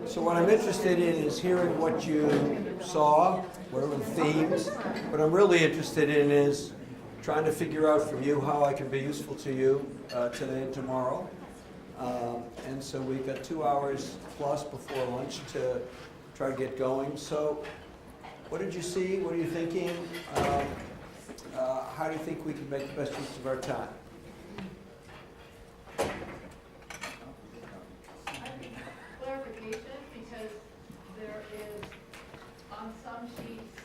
So what I'm interested in is hearing what you saw, what are the themes. What I'm really interested in is trying to figure out from you how I can be useful to you today and tomorrow. And so we've got 2 hours plus before lunch to try to get going. So what did you see? What are you thinking? How do you think we can make the best use of our time? Clarification, because there is on some sheets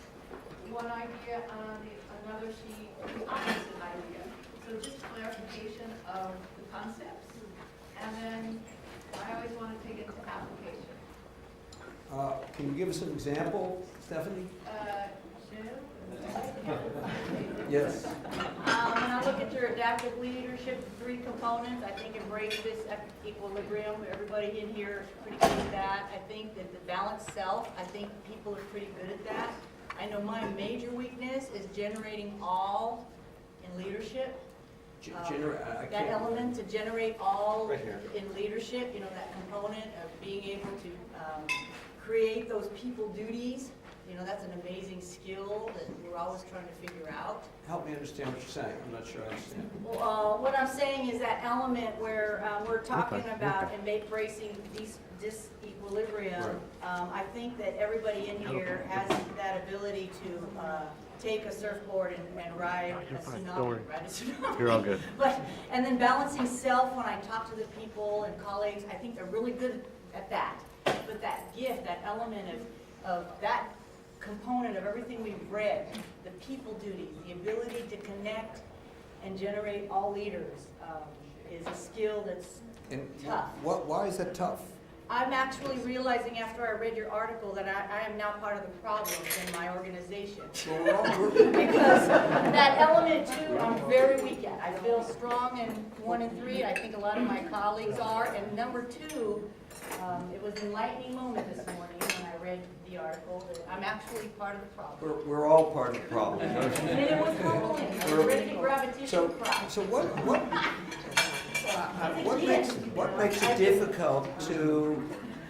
one idea, on another sheet the opposite idea. So just clarification of the concepts, and then I always want to take it to application. Can you give us an example, Stephanie? Yes. When I look at your adaptive leadership, 3 components, I think embrace this equilibrium. Everybody in here is pretty good at that. I think that the balanced self, I think people are pretty good at that. I know my major weakness is generating all in leadership. That element to generate all Right here. in leadership, you know, that component of being able to create those people duties. You know, that's an amazing skill that we're always trying to figure out. Help me understand what you're saying. I'm not sure I understand. Well, what I'm saying is that element where we're talking about embracing disequilibrium. Right. I think that everybody in here has that ability to take a surfboard and ride a tsunami. You're all good. And then balancing self, when I talk to the people and colleagues, I think they're really good at that. But that gift, that element of that component of everything we've read, the people duties, the ability to connect and generate all leaders, is a skill that's tough. Why is that tough? I'm actually realizing after I read your article that I am now part of the problem in my organization. Because that element too, I'm very weak at. I feel strong in 1 and 3. I think a lot of my colleagues are. And number 2, it was an enlightening moment this morning when I read the article that I'm actually part of the problem. We're all part of the problem. And it was humbling. I was ready to grab a tissue and cry. So what makes it difficult to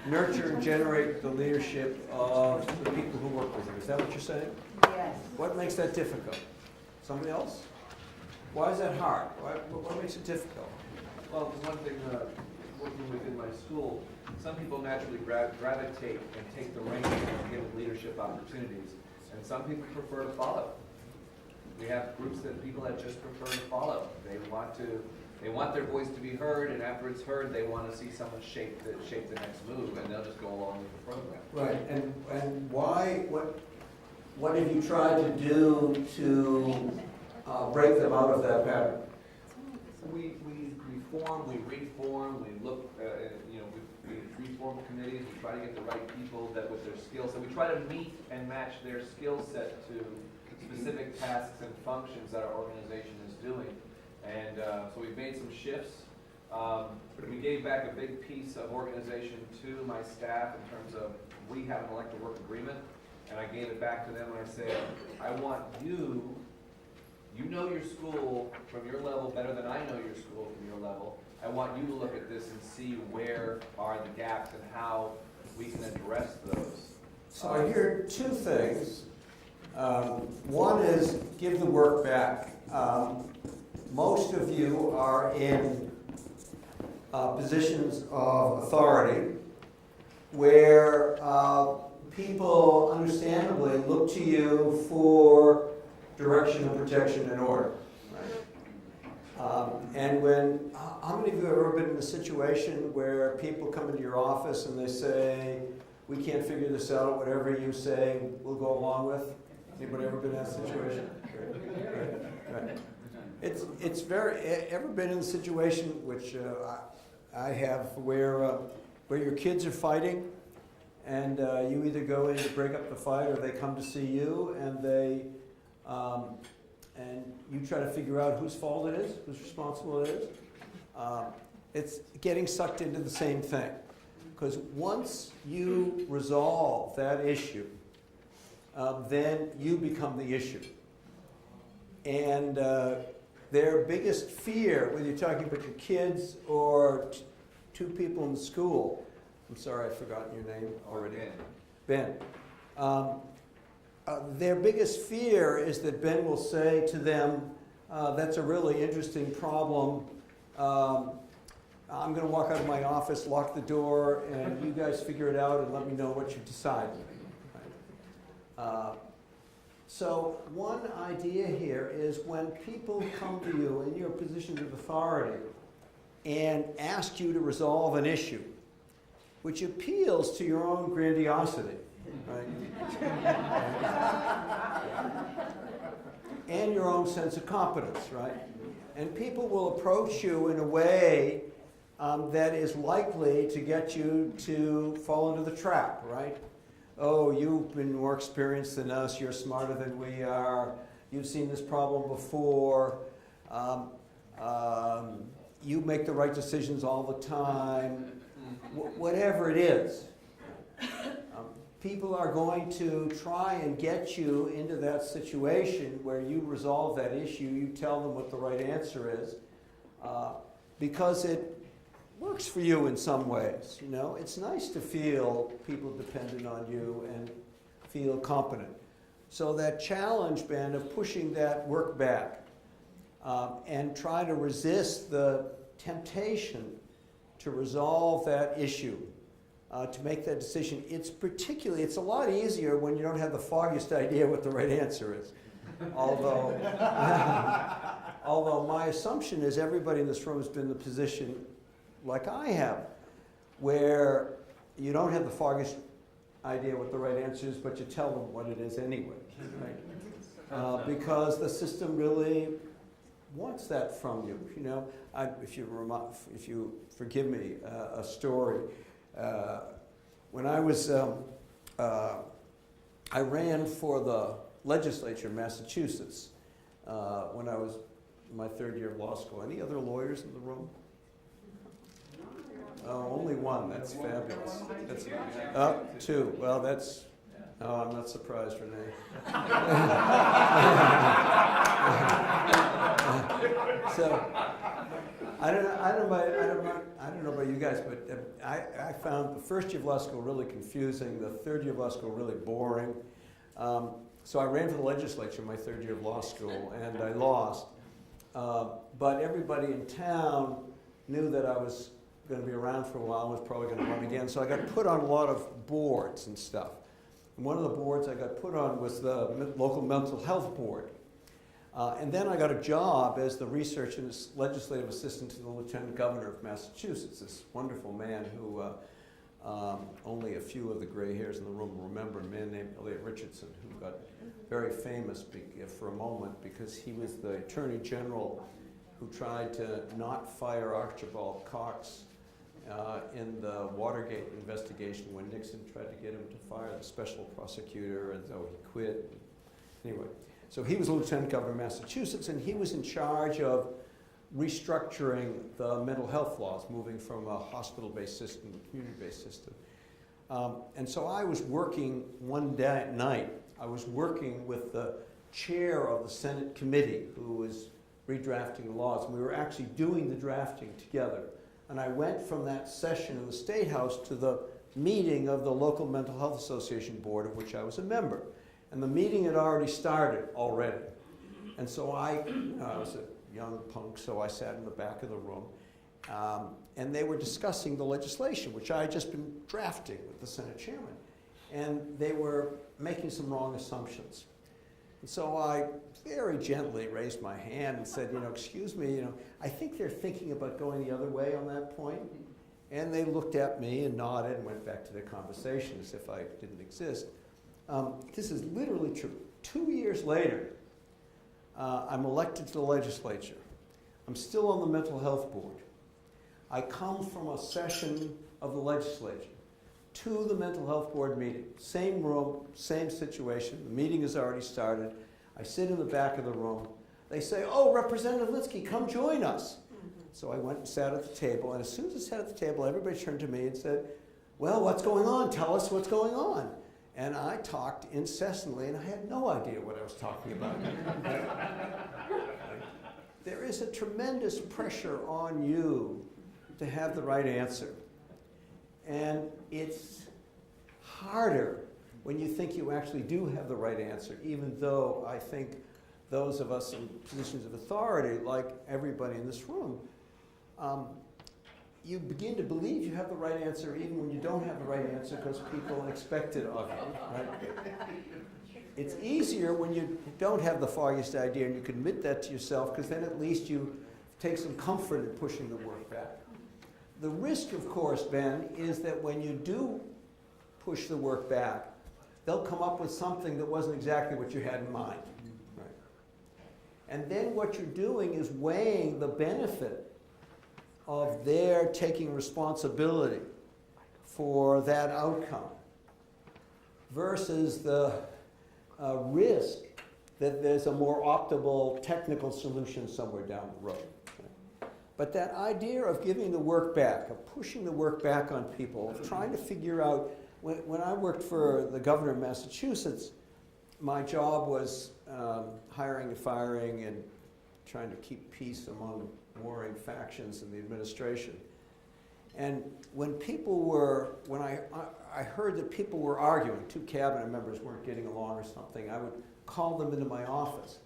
nurture and generate the leadership of the people who work with you? Is that what you're saying? Yes. What makes that difficult? Somebody else? Why is that hard? What makes it difficult? Well, one thing, working within my school, some people naturally gravitate and take the reins and give leadership opportunities, and some people prefer to follow. We have groups that people that just prefer to follow. They want their voice to be heard, and after it's heard, they want to see someone shape the next move, and they'll just go along with the program. Right, and why, what have you tried to do to break them out of that pattern? We reform, we reform, we look, we reform committees, we try to get the right people that with their skills, so we try to meet and match their skill set to specific tasks and functions that our organization is doing. And so we've made some shifts. We gave back a big piece of organization to my staff in terms of we have an elected work agreement, and I gave it back to them and I said, I want you know your school from your level better than I know your school from your level. I want you to look at this and see where are the gaps and how we can address those. So I hear 2 things. One is give the work back. Most of you are in positions of authority where people understandably look to you for direction and protection and order. Right? And how many of you have ever been in a situation where people come into your office and they say, we can't figure this out, whatever you say, we'll go along with? Anybody ever been in that situation? Right. It's very, ever been in a situation which I have where your kids are fighting and you either go in to break up the fight or they come to see you and you try to figure out whose fault it is, whose responsible it is. It's getting sucked into the same thing. Because once you resolve that issue, then you become the issue. And their biggest fear, whether you're talking about your kids or 2 people in the school, I'm sorry, I've forgotten your name already. Ben. Ben. Their biggest fear is that Ben will say to them, that's a really interesting problem. I'm going to walk out of my office, lock the door, and you guys figure it out and let me know what you decide. So one idea here is when people come to you in your position of authority and ask you to resolve an issue, which appeals to your own grandiosity, right? And your own sense of competence, right? And people will approach you in a way that is likely to get you to fall into the trap, right? Oh, you've been more experienced than us, you're smarter than we are, you've seen this problem before, you make the right decisions all the time, whatever it is. People are going to try and get you into that situation where you resolve that issue, you tell them what the right answer is, because it works for you in some ways, you know. It's nice to feel people dependent on you and feel competent. So that challenge, Ben, of pushing that work back and try to resist the temptation to resolve that issue, to make that decision. It's a lot easier when you don't have the foggiest idea what the right answer is. Although my assumption is everybody in this room has been in the position like I have, where you don't have the foggiest idea what the right answer is, but you tell them what it is anyway, right? Because the system really wants that from you. You know, if you forgive me, a story. When I was, I ran for the legislature in Massachusetts when I was in my third year of law school. Any other lawyers in the room? Oh, only one. That's fabulous. That's, two. Well, that's. Oh, I'm not surprised, Renee. So, I don't know about you guys, but I found the first year of law school really confusing, the third year of law school really boring. So I ran for the legislature my third year of law school, and I lost. But everybody in town knew that I was going to be around for a while and was probably going to run again. So I got put on a lot of boards and stuff. And one of the boards I got put on was the local mental health board. And then I got a job as the research and legislative assistant to the Lieutenant Governor of Massachusetts, this wonderful man who only a few of the gray hairs in the room remember, a man named Elliot Richardson, who got very famous for a moment because he was the Attorney General who tried to not fire Archibald Cox in the Watergate investigation when Nixon tried to get him to fire the special prosecutor, and so he quit. Anyway, so he was Lieutenant Governor of Massachusetts, and he was in charge of restructuring the mental health laws, moving from a hospital-based system to a community-based system. And so I was working one night, I was working with the chair of the Senate committee who was redrafting the laws, and we were actually doing the drafting together. And I went from that session in the State House to the meeting of the local Mental Health Association board, of which I was a member. And the meeting had already started already. And so I was a young punk, so I sat in the back of the room. And they were discussing the legislation, which I had just been drafting with the Senate chairman. And they were making some wrong assumptions. And so I very gently raised my hand and said, excuse me, I think they're thinking about going the other way on that point. And they looked at me and nodded and went back to their conversation as if I didn't exist. This is literally true. 2 years later, I'm elected to the legislature. I'm still on the mental health board. I come from a session of the legislature to the mental health board meeting. Same room, same situation. The meeting has already started. I sit in the back of the room. They say, oh, Representative Linsky, come join us. So I went and sat at the table, and as soon as I sat at the table, everybody turned to me and said, well, what's going on? Tell us what's going on. And I talked incessantly, and I had no idea what I was talking about. There is a tremendous pressure on you to have the right answer. And it's harder when you think you actually do have the right answer, even though I think those of us in positions of authority, like everybody in this room, you begin to believe you have the right answer even when you don't have the right answer because people expect it of you, right? It's easier when you don't have the foggiest idea and you can admit that to yourself because then at least you take some comfort in pushing the work back. The risk, of course, Ben, is that when you do push the work back, they'll come up with something that wasn't exactly what you had in mind. Right? And then what you're doing is weighing the benefit of their taking responsibility for that outcome versus the risk that there's a more optimal technical solution somewhere down the road. But that idea of giving the work back, of pushing the work back on people, of trying to figure out, when I worked for the governor of Massachusetts, my job was hiring and firing and trying to keep peace among warring factions in the administration. And when I heard that people were arguing, two cabinet members weren't getting along or something, I would call them into my office.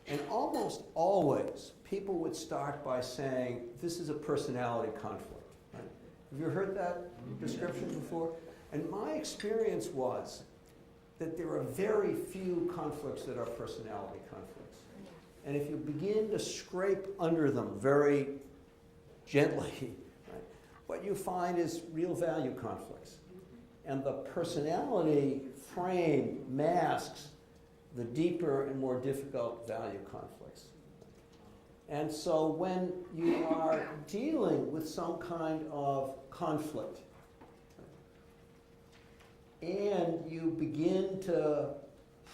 And almost always, people would start by saying, this is a personality conflict. Right? Have you heard that description before? And my experience was that there are very few conflicts that are personality conflicts. And if you begin to scrape under them very gently, right, what you find is real value conflicts. And the personality frame masks the deeper and more difficult value conflicts. And so when you are dealing with some kind of conflict, and you begin to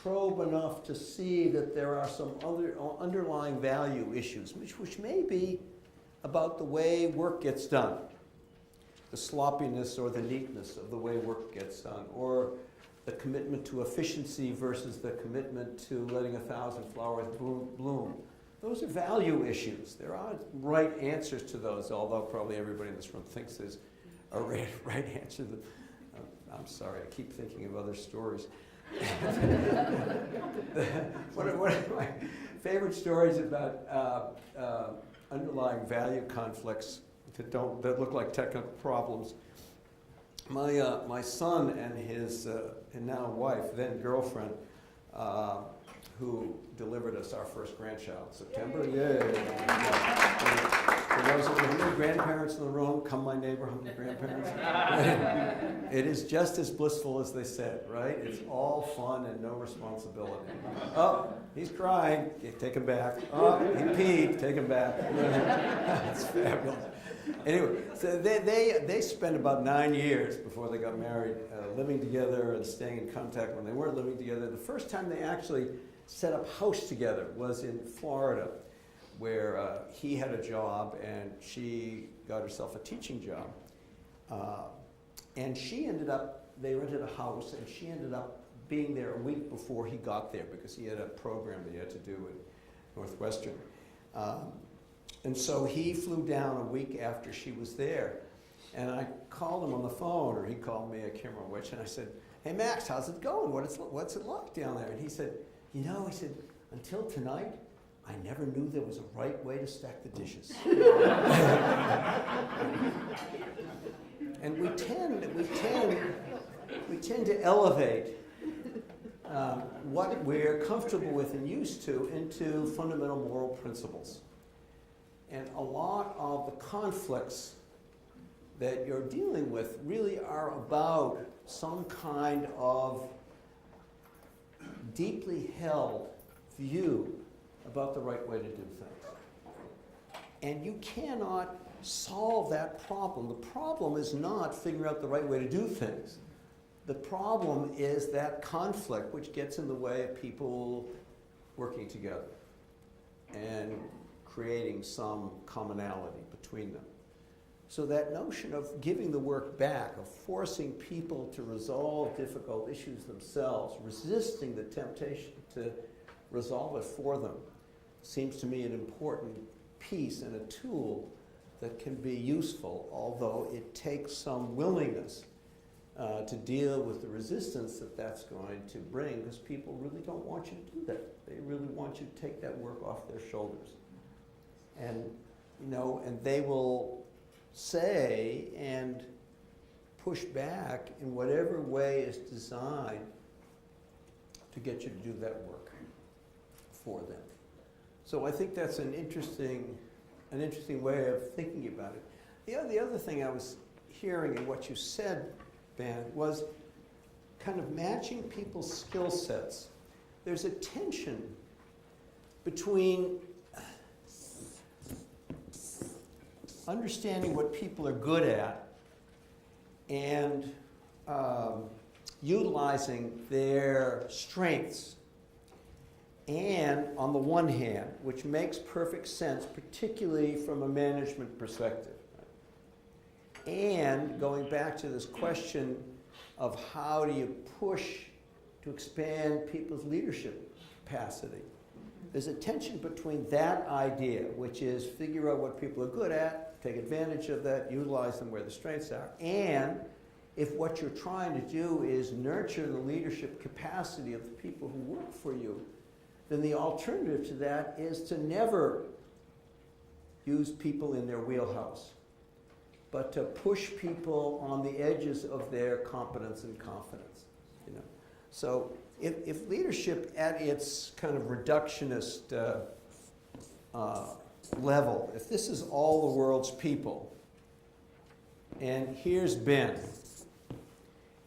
probe enough to see that there are some other underlying value issues, which may be about the way work gets done, the sloppiness or the neatness of the way work gets done, or the commitment to efficiency versus the commitment to letting 1,000 flowers bloom. Those are value issues. There aren't right answers to those, although probably everybody in this room thinks there's a right answer. I'm sorry, I keep thinking of other stories. One of my favorite stories about underlying value conflicts that look like technical problems. My son and his and now wife, then girlfriend, who delivered us our first grandchild, September. Yay! For those of you who are grandparents in the room, come my neighborhood grandparents. It is just as blissful as they said, right? It's all fun and no responsibility. Oh, he's crying. Take him back. Oh, he peed. Take him back. It's fabulous. Anyway, so they spent about 9 years before they got married, living together and staying in contact when they weren't living together. The first time they actually set up house together was in Florida, where he had a job and she got herself a teaching job. And they rented a house, and she ended up being there a week before he got there because he had a program that he had to do at Northwestern. And so he flew down a week after she was there. And I called him on the phone, or he called me, I can't remember which, and I said, hey Max, how's it going? What's it like down there? And he said, until tonight, I never knew there was a right way to stack the dishes. And we tend to elevate what we're comfortable with and used to into fundamental moral principles. And a lot of the conflicts that you're dealing with really are about some kind of deeply held view about the right way to do things. And you cannot solve that problem. The problem is not figuring out the right way to do things. The problem is that conflict which gets in the way of people working together and creating some commonality between them. So that notion of giving the work back, of forcing people to resolve difficult issues themselves, resisting the temptation to resolve it for them, seems to me an important piece and a tool that can be useful, although it takes some willingness to deal with the resistance that that's going to bring, because people really don't want you to do that. They really want you to take that work off their shoulders. And, and they will say and push back in whatever way is designed to get you to do that work for them. So I think that's an interesting way of thinking about it. The other thing I was hearing in what you said, Ben, was kind of matching people's skill sets. There's a tension between understanding what people are good at and utilizing their strengths. And on the one hand, which makes perfect sense, particularly from a management perspective. And going back to this question of how do you push to expand people's leadership capacity. There's a tension between that idea, which is figure out what people are good at, take advantage of that, utilize them where the strengths are, and if what you're trying to do is nurture the leadership capacity of the people who work for you, then the alternative to that is to never use people in their wheelhouse, but to push people on the edges of their competence and confidence. So if leadership at its kind of reductionist level, if this is all the world's people, and here's Ben,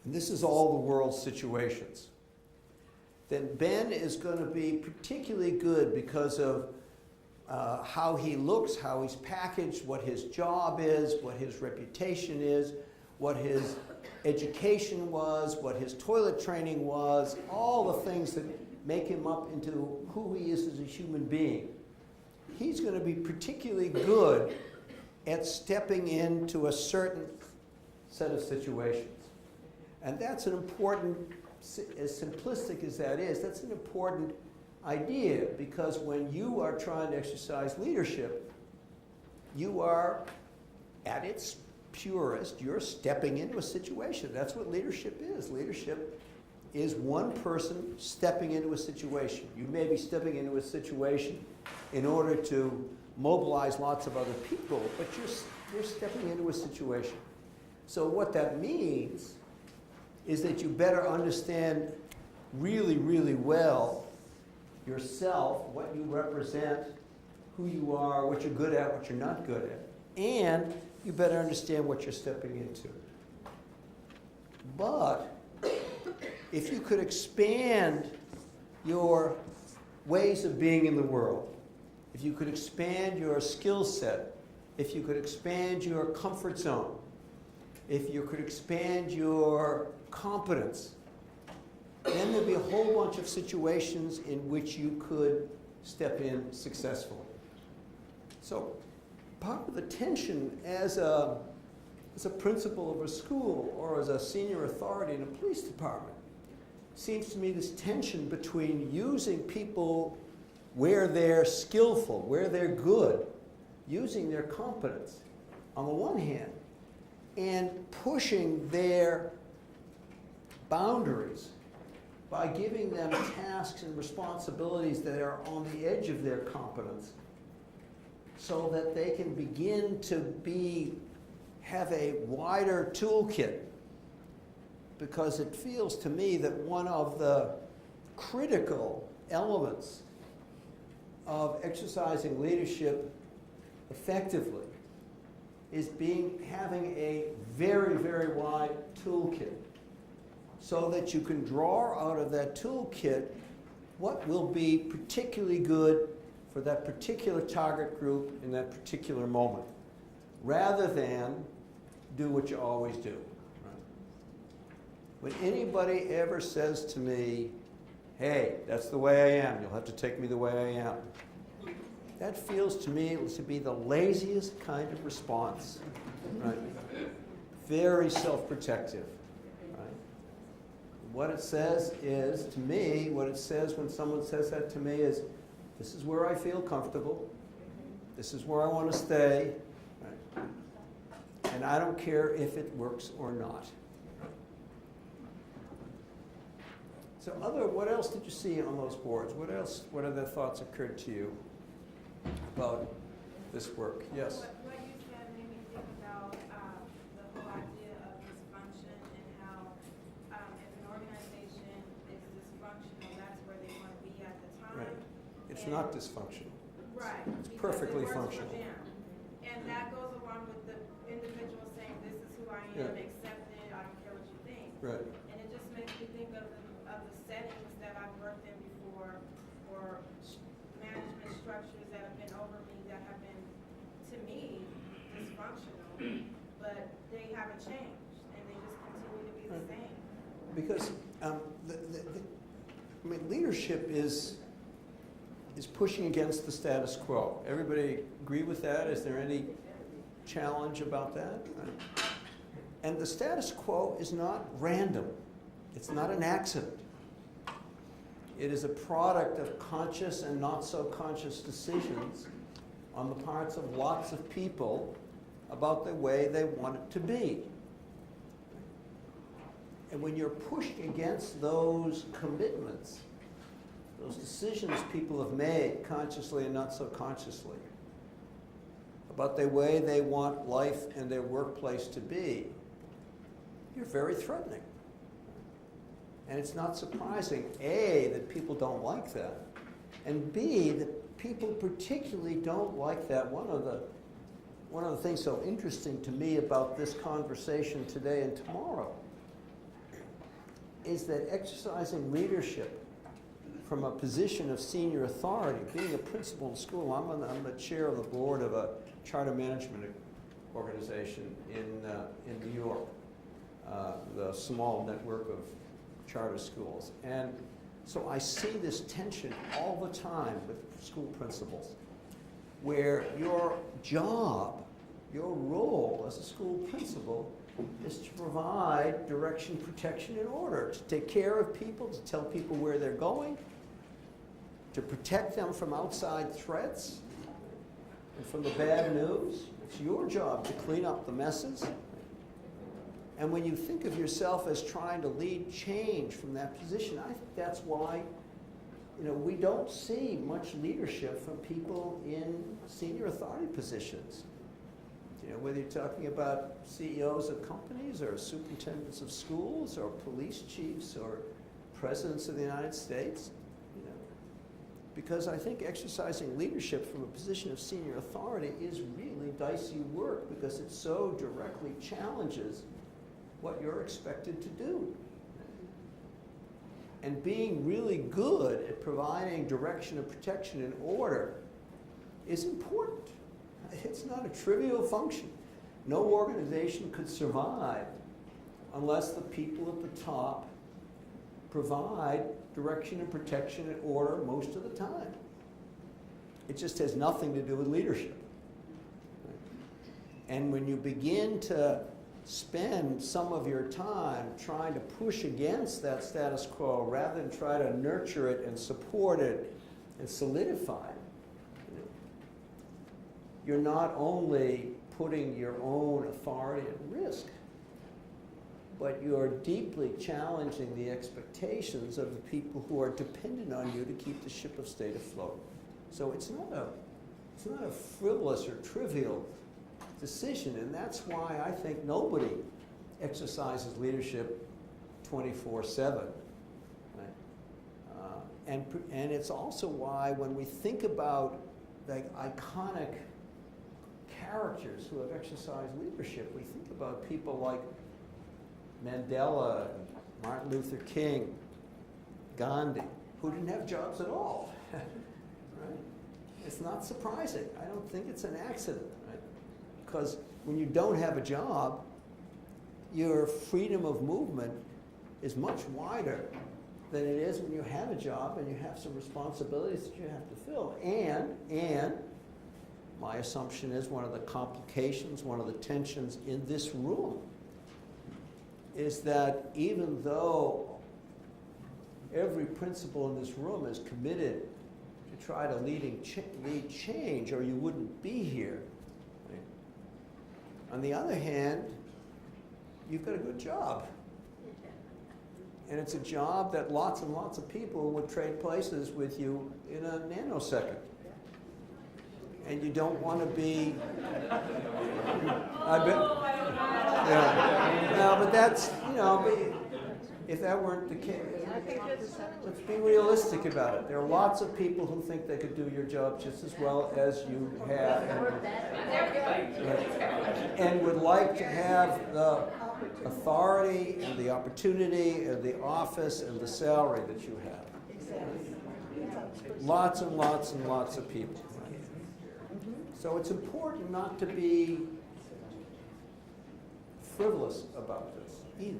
and this is all the world's situations, then Ben is going to be particularly good because of how he looks, how he's packaged, what his job is, what his reputation is, what his education was, what his toilet training was, all the things that make him up into who he is as a human being. He's going to be particularly good at stepping into a certain set of situations. And that's an important, as simplistic as that is, that's an important idea, because when you are trying to exercise leadership, you are, at its purest, you're stepping into a situation. That's what leadership is. Leadership is one person stepping into a situation. You may be stepping into a situation in order to mobilize lots of other people, but you're stepping into a situation. So what that means is that you better understand really, really well yourself, what you represent, who you are, what you're good at, what you're not good at. And you better understand what you're stepping into. But if you could expand your ways of being in the world, if you could expand your skill set, if you could expand your comfort zone, if you could expand your competence, then there'd be a whole bunch of situations in which you could step in successfully. So part of the tension as a principal of a school or as a senior authority in a police department seems to me this tension between using people where they're skillful, where they're good, using their competence on the one hand, and pushing their boundaries by giving them tasks and responsibilities that are on the edge of their competence so that they can begin to have a wider toolkit. Because it feels to me that one of the critical elements of exercising leadership effectively is having a very, very wide toolkit, so that you can draw out of that toolkit what will be particularly good for that particular target group in that particular moment, rather than do what you always do. Right? When anybody ever says to me, hey, that's the way I am, you'll have to take me the way I am, that feels to me to be the laziest kind of response. Right? Very self-protective. Right? What it says is, to me, what it says when someone says that to me is, this is where I feel comfortable. This is where I want to stay. Right? And I don't care if it works or not. So what else did you see on those boards? What other thoughts occurred to you about this work? Yes? What you said made me think about the whole idea of dysfunction and how if an organization is dysfunctional, that's where they want to be at the time. Right. It's And- not dysfunctional. Right. It's because perfectly it works for functional. them. And that goes along with the individual saying, this is who I am, Yeah. accept it, I don't care what you think. Right. And it just makes me think of the settings that I've worked in before, or management structures that have been over me that have been, to me, dysfunctional, but they haven't changed, and they just continue to be the same. Because I mean, leadership is pushing against the status quo. Everybody agree with that? Is there any challenge about that? And the status quo is not random. It's not an accident. It is a product of conscious and not so conscious decisions on the parts of lots of people about the way they want it to be. And when you're pushed against those commitments, those decisions people have made consciously and not so consciously about the way they want life and their workplace to be, you're very threatening. And it's not surprising, A, that people don't like that, and B, that people particularly don't like that. One of the things so interesting to me about this conversation today and tomorrow is that exercising leadership from a position of senior authority, being a principal in school, I'm the chair of the board of a charter management organization in New York, the small network of charter schools. And so I see this tension all the time with school principals, where your job, your role as a school principal is to provide direction, protection, and order, to take care of people, to tell people where they're going, to protect them from outside threats and from the bad news. It's your job to clean up the messes. And when you think of yourself as trying to lead change from that position, I think that's why, we don't see much leadership from people in senior authority positions. Whether you're talking about CEOs of companies or superintendents of schools or police chiefs or presidents of the United States, because I think exercising leadership from a position of senior authority is really dicey work because it so directly challenges what you're expected to do. And being really good at providing direction and protection and order is important. It's not a trivial function. No organization could survive unless the people at the top provide direction and protection and order most of the time. It just has nothing to do with leadership. And when you begin to spend some of your time trying to push against that status quo rather than try to nurture it and support it and solidify it, you're not only putting your own authority at risk, but you're deeply challenging the expectations of the people who are dependent on you to keep the ship of state afloat. So it's not a frivolous or trivial decision, and that's why I think nobody exercises leadership 24/7. Right? And it's also why when we think about the iconic characters who have exercised leadership, we think about people like Mandela, Martin Luther King, Gandhi, who didn't have jobs at all. Right? It's not surprising. I don't think it's an accident. Right? Because when you don't have a job, your freedom of movement is much wider than it is when you have a job and you have some responsibilities that you have to fill. And my assumption is one of the complications, one of the tensions in this room is that even though every principal in this room is committed to try to lead change, or you wouldn't be here, On the other hand, you've got a good job. And it's a job that lots and lots of people would trade places with you in a nanosecond. And you don't want to be. Yeah. No, but that's, if that weren't the case, let's be realistic about it. There are lots of people who think they could do your job just as well as you have, and would like to have the authority and the opportunity and the office and the salary that you have. Lots and lots and lots of people. So it's important not to be frivolous about this either.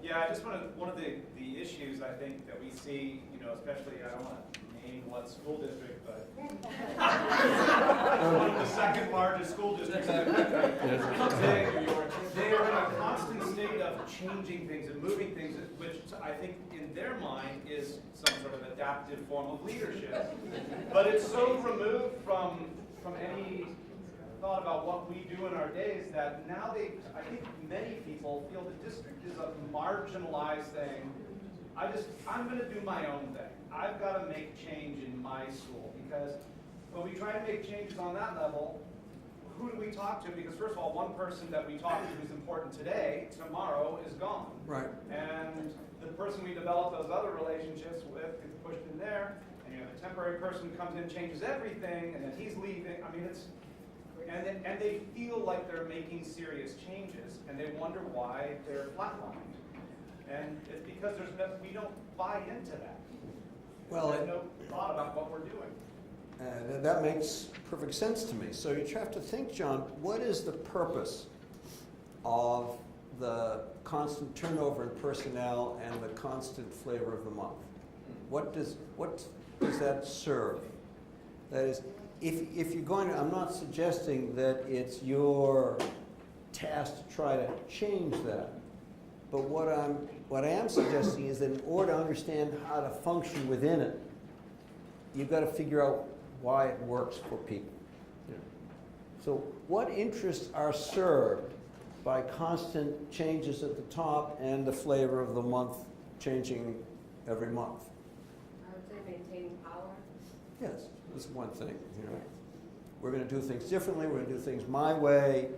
Yeah, I just want to, one of the issues I think that we see, especially, I don't want to name what school district, but one of the second largest school districts in the country, they are in a constant state of changing things and moving things, which I think in their mind is some sort of adaptive form of leadership. But it's so removed from any thought about what we do in our days that now I think many people feel the district is a marginalized thing. I'm going to do my own thing. I've got to make change in my school, because when we try to make changes on that level, who do we talk to? Because first of all, one person that we talk to who's important today, tomorrow is gone. Right. And the person we develop those other relationships with gets pushed in there, and you have a temporary person who comes in, changes everything, and then he's leaving. I mean, and they feel like they're making serious changes, and they wonder why they're flatlined. And it's because we don't buy into that. Well, There's no thought about what we're doing. That makes perfect sense to me. So you have to think, John, what is the purpose of the constant turnover in personnel and the constant flavor of the month? What does that serve? That is, if you're going to, I'm not suggesting that it's your task to try to change that. But what I am suggesting is that in order to understand how to function within it, you've got to figure out why it works for people. So what interests are served by constant changes at the top and the flavor of the month changing every month? I would say maintaining power. Yes, that's one thing. We're going to do things differently, we're going to do things my way,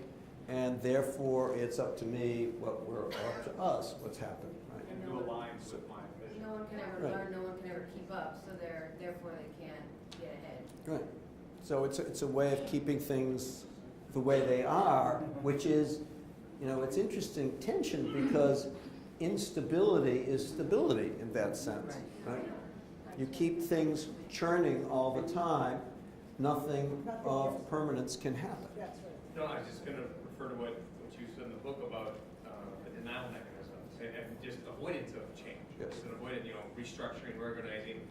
and therefore it's up to me, up to us, what's happened. Right? And who aligns with my vision. No one can ever learn, no one can ever keep up, so therefore they can't get ahead. Right. So it's a way of keeping things the way they are, which is, it's interesting tension, because instability is stability in that sense. Right? You keep things churning all the time, nothing of permanence can happen. No, I was just going to refer to what you said in the book about the denial mechanism, and just avoidance of change. Yes. Just an avoidance, restructuring, reorganizing,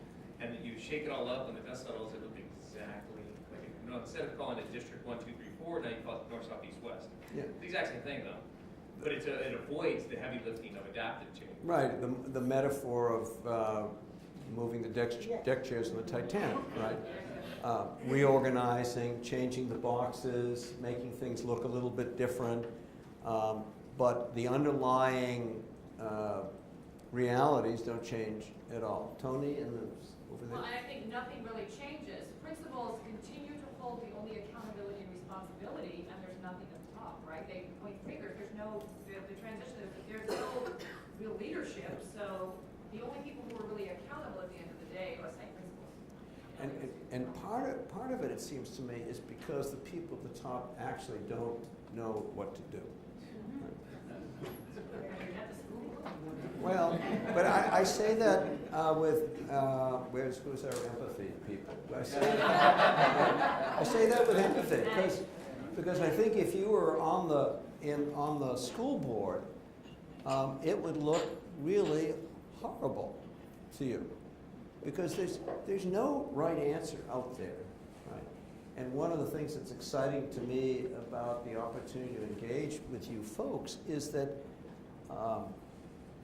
and that you shake it all up, and the dust settles, it look exactly like it. Instead of calling it District 1, 2, 3, 4, now you call it North, South, East, West. Yeah. It's the exact same thing, though. But it avoids the heavy lifting of adaptive change. Right. The metaphor of moving the deck chairs in the Titanic, right? Reorganizing, changing the boxes, making things look a little bit different, but the underlying realities don't change at all. Tony, over there. Well, and I think nothing really changes. Principals continue to hold the only accountability and responsibility, and there's nothing at the top, right? They point fingers. There's no, the transition, there's no real leadership, so the only people who are really accountable at the end of the day are site principals. And part of it, it seems to me, is because the people at the top actually don't know what to do. Well, but I say that with who's our empathy people? I say that with empathy because I think if you were on the school board, it would look really horrible to you. Because there's no right answer out there, right? And one of the things that's exciting to me about the opportunity to engage with you folks is that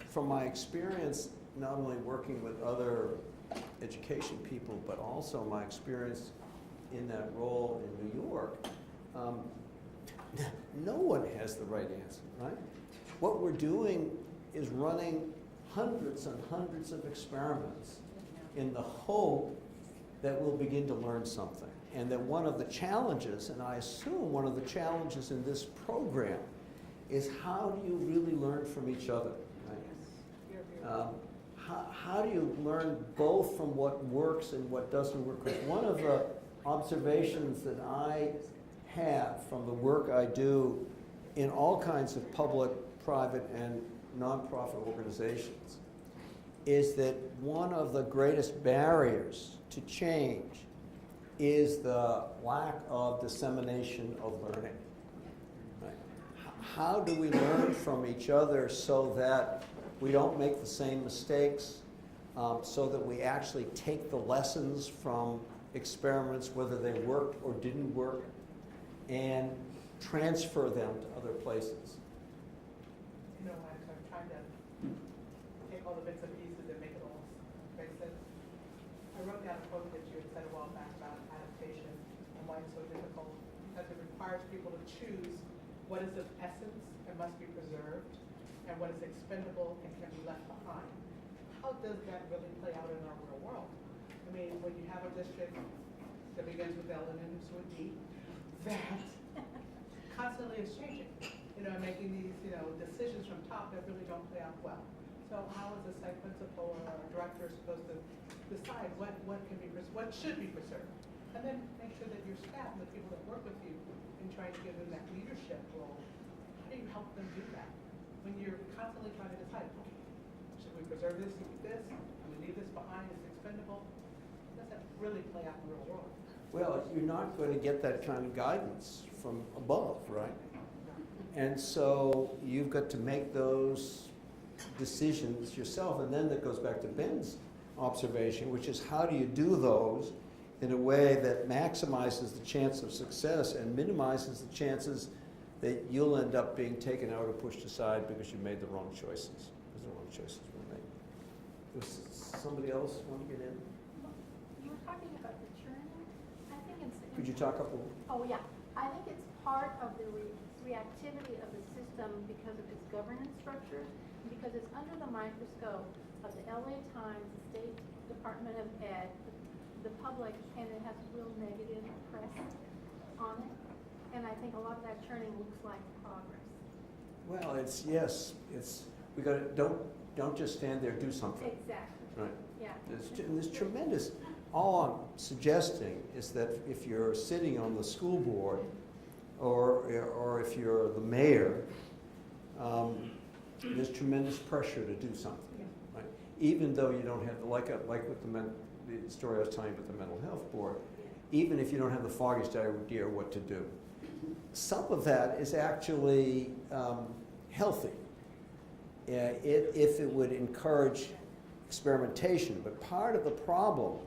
from my experience, not only working with other education people, but also my experience in that role in New York, No one has the right answer, right? What we're doing is running hundreds and hundreds of experiments in the hope that we'll begin to learn something. And that one of the challenges, and I assume one of the challenges in this program, is how do you really learn from each other, right? How do you learn both from what works and what doesn't work? Because one of the observations that I have from the work I do in all kinds of public, private, and nonprofit organizations is that one of the greatest barriers to change is the lack of dissemination of learning. Right? How do we learn from each other so that we don't make the same mistakes, so that we actually take the lessons from experiments, whether they worked or didn't work, and transfer them to other places? You know, I'm trying to take all the bits and pieces and make it all make sense. I wrote down a quote that you had said a while back about adaptation and why it's so difficult, because it requires people to choose what is of essence and must be preserved, and what is expendable and can be left behind. How does that really play out in our real world? I mean, when you have a district that begins with L and ends with D, that constantly is changing, you know, making these, you know, decisions from top that really don't play out well. So how is a site principal or a director supposed to decide what should be preserved? And then make sure that your staff and the people that work with you in trying to give them that leadership role, how do you help them do that? When you're constantly trying to decide, should we preserve this, keep this, and we leave this behind, it's expendable? Does that really play out in the real world? Well, you're not going to get that kind of guidance from above, right? And so you've got to make those decisions yourself. And then that goes back to Ben's observation, which is how do you do those in a way that maximizes the chance of success and minimizes the chances that you'll end up being taken out or pushed aside because you made the wrong choices, because the wrong choices were made. Does somebody else want to get in? You were talking about the churning. I think it's. Could you talk up a little? Oh, yeah. I think it's part of the reactivity of the system because of its governance structure, because it's under the microscope of the LA Times, the State Department of Ed, the public, and it has real negative press on it. And I think a lot of that churning looks like progress. Well, we got to, don't just stand there, do something. Exactly. Right. Yeah. There's tremendous, all I'm suggesting is that if you're sitting on the school board or if you're the mayor, there's tremendous pressure to do something, right? Even though you don't have, like with the story I was telling you about the mental health board, even if you don't have the foggiest idea what to do. Some of that is actually healthy if it would encourage experimentation. But part of the problem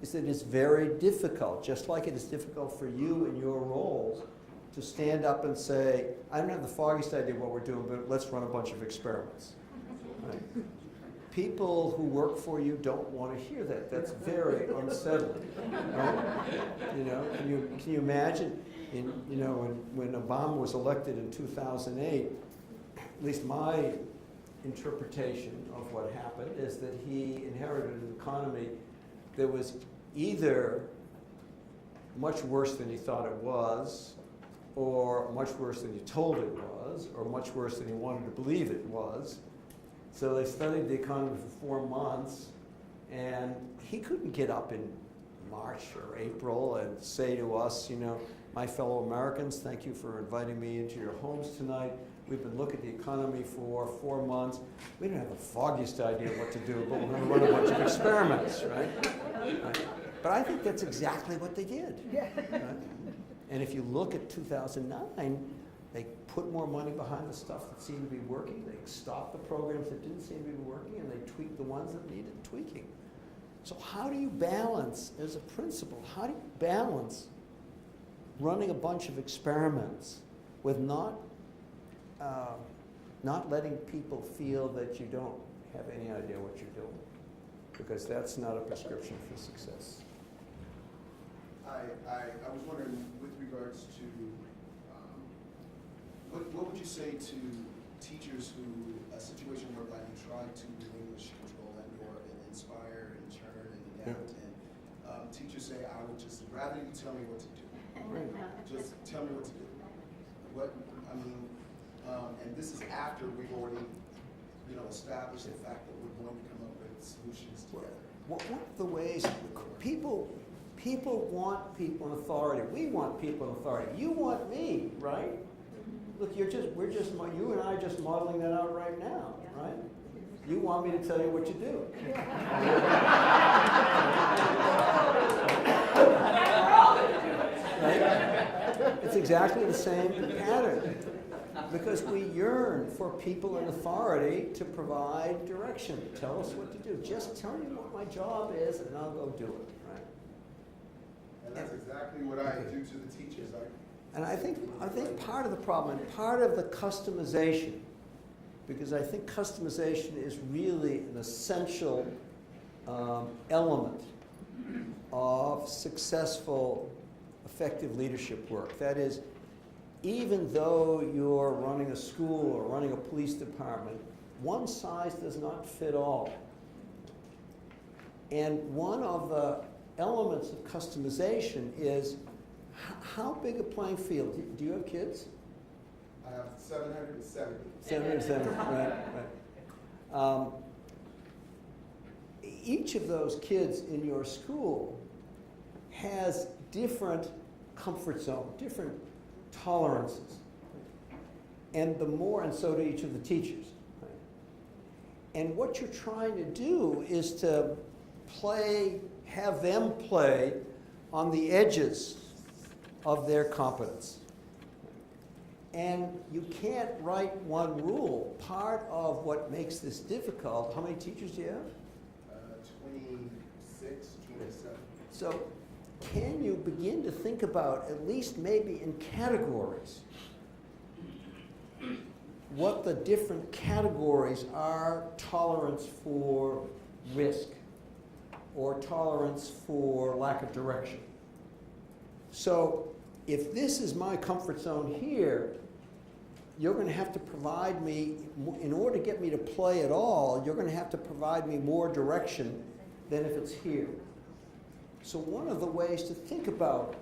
is that it's very difficult, just like it is difficult for you in your roles to stand up and say, I don't have the foggiest idea what we're doing, but let's run a bunch of experiments. Right? People who work for you don't want to hear that. That's very unsettling. Right? You know, can you imagine? When Obama was elected in 2008, at least my interpretation of what happened is that he inherited an economy that was either much worse than he thought it was, or much worse than he told it was, or much worse than he wanted to believe it was. So they studied the economy for 4 months, and he couldn't get up in March or April and say to us, my fellow Americans, thank you for inviting me into your homes tonight. We've been looking at the economy for 4 months. We don't have the foggiest idea what to do, but we're going to run a bunch of experiments, right? But I think that's exactly what they did. Right? And if you look at 2009, they put more money behind the stuff that seemed to be working. They stopped the programs that didn't seem to be working, and they tweaked the ones that needed tweaking. So how do you balance, as a principal, how do you balance running a bunch of experiments with not letting people feel that you don't have any idea what you're doing? Because that's not a prescription for success. I was wondering, with regards to What would you say to teachers who, a situation whereby you try to relinquish control and or inspire and turn and adapt, and teachers say, I would just rather you tell me what to do. Just tell me what to do. And this is after we've already, established the fact that we're going to come up with solutions together. One of the ways people want people in authority. We want people in authority. You want me, right? Look, you and I are just modeling that out right now, right? You want me to tell you what you do. Right? It's exactly the same pattern. Because we yearn for people in authority to provide direction. Tell us what to do. Just tell me what my job is, and I'll go do it. Right? And that's exactly what I do to the teachers. And I think part of the problem, and part of the customization, because I think customization is really an essential element of successful, effective leadership work. That is, even though you're running a school or running a police department, one size does not fit all. And one of the elements of customization is how big a playing field? Do you have kids? I have 770. 770, right. Each of those kids in your school has different comfort zone, different tolerances, and so do each of the teachers. Right? And what you're trying to do is to have them play on the edges of their competence. And you can't write one rule. Part of what makes this difficult, how many teachers do you have? 26, 27. So can you begin to think about, at least maybe in categories, what the different categories are? Tolerance for risk or tolerance for lack of direction. So if this is my comfort zone here, you're going to have to provide me, in order to get me to play at all, you're going to have to provide me more direction than if it's here. So one of the ways to think about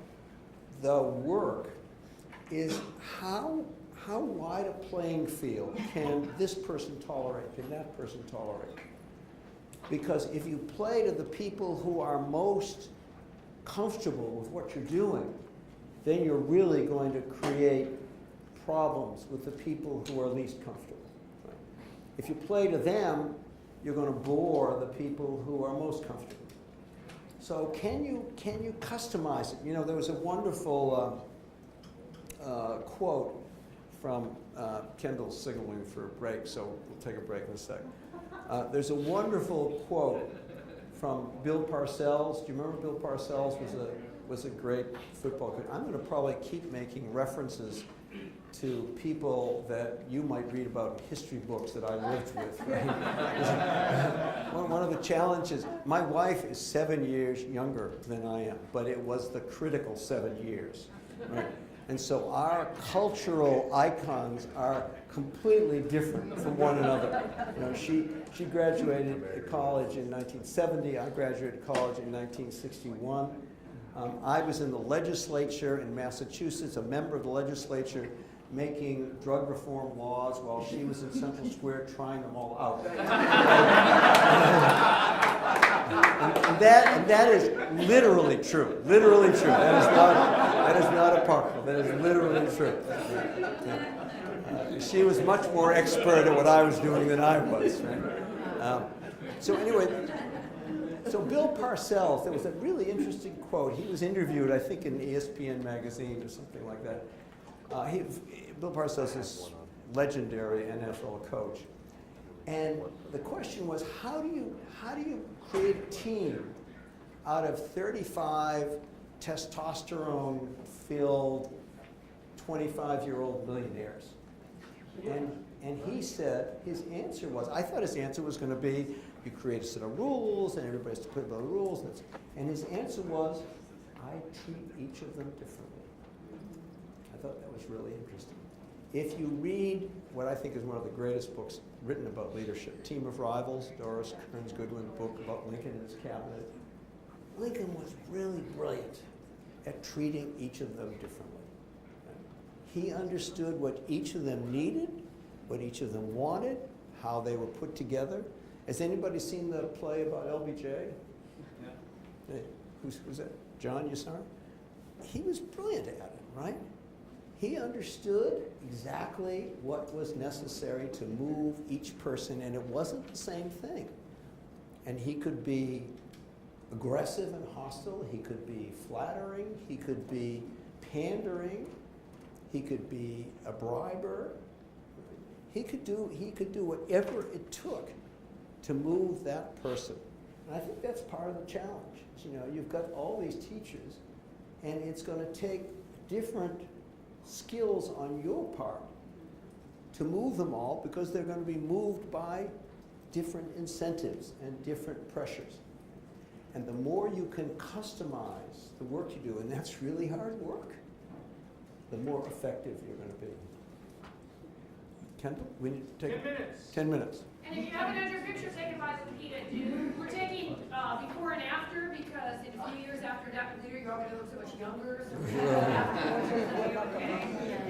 the work is how wide a playing field can this person tolerate, can that person tolerate? Because if you play to the people who are most comfortable with what you're doing, then you're really going to create problems with the people who are least comfortable. Right? If you play to them, you're going to bore the people who are most comfortable. So can you customize it? You know, there was a wonderful quote from Kendall's signaling for a break, so we'll take a break in a second. There's a wonderful quote from Bill Parcells. Do you remember Bill Parcells was a great football coach? I'm going to probably keep making references to people that you might read about in history books that I lived with. Right? One of the challenges, my wife is 7 years younger than I am, but it was the critical 7 years. Right? And so our cultural icons are completely different from one another. You know, she graduated college in 1970. I graduated college in 1961. I was in the legislature in Massachusetts, a member of the legislature, making drug reform laws while she was in Central Square trying them all out. and that is literally true. Literally true. That is not apocryphal. That is literally true. She was much more expert at what I was doing than I was. Right? So anyway, so Bill Parcells, there was a really interesting quote. He was interviewed, I think, in ESPN magazine or something like that. Bill Parcells is legendary NFL coach. And the question was, how do you create a team out of 35 testosterone-filled 25-year-old millionaires? And he said, his answer was, I thought his answer was going to be, you create a set of rules and everybody has to play by the rules. And his answer was, I treat each of them differently. I thought that was really interesting. If you read what I think is one of the greatest books written about leadership, Team of Rivals, Doris Kearns Goodwin's book about Lincoln and his cabinet, Lincoln was really brilliant at treating each of them differently. He understood what each of them needed, what each of them wanted, how they were put together. Has anybody seen the play about LBJ? Yeah. Hey, who's that? John, you saw it? He was brilliant at it, right? He understood exactly what was necessary to move each person, and it wasn't the same thing. And he could be aggressive and hostile, he could be flattering, he could be pandering, he could be a briber. He could do whatever it took to move that person. And I think that's part of the challenge. You know, you've got all these teachers, and it's going to take different skills on your part to move them all, because they're going to be moved by different incentives and different pressures. And the more you can customize the work you do, and that's really hard work, the more effective you're going to be. Kendall, we need to take 10 minutes. 10 minutes. And if you haven't had your picture taken by Lupita, we're taking before and after, because in a few years after Dr. Leader, you're all going to look so much younger. So afterwards, it's gonna be okay.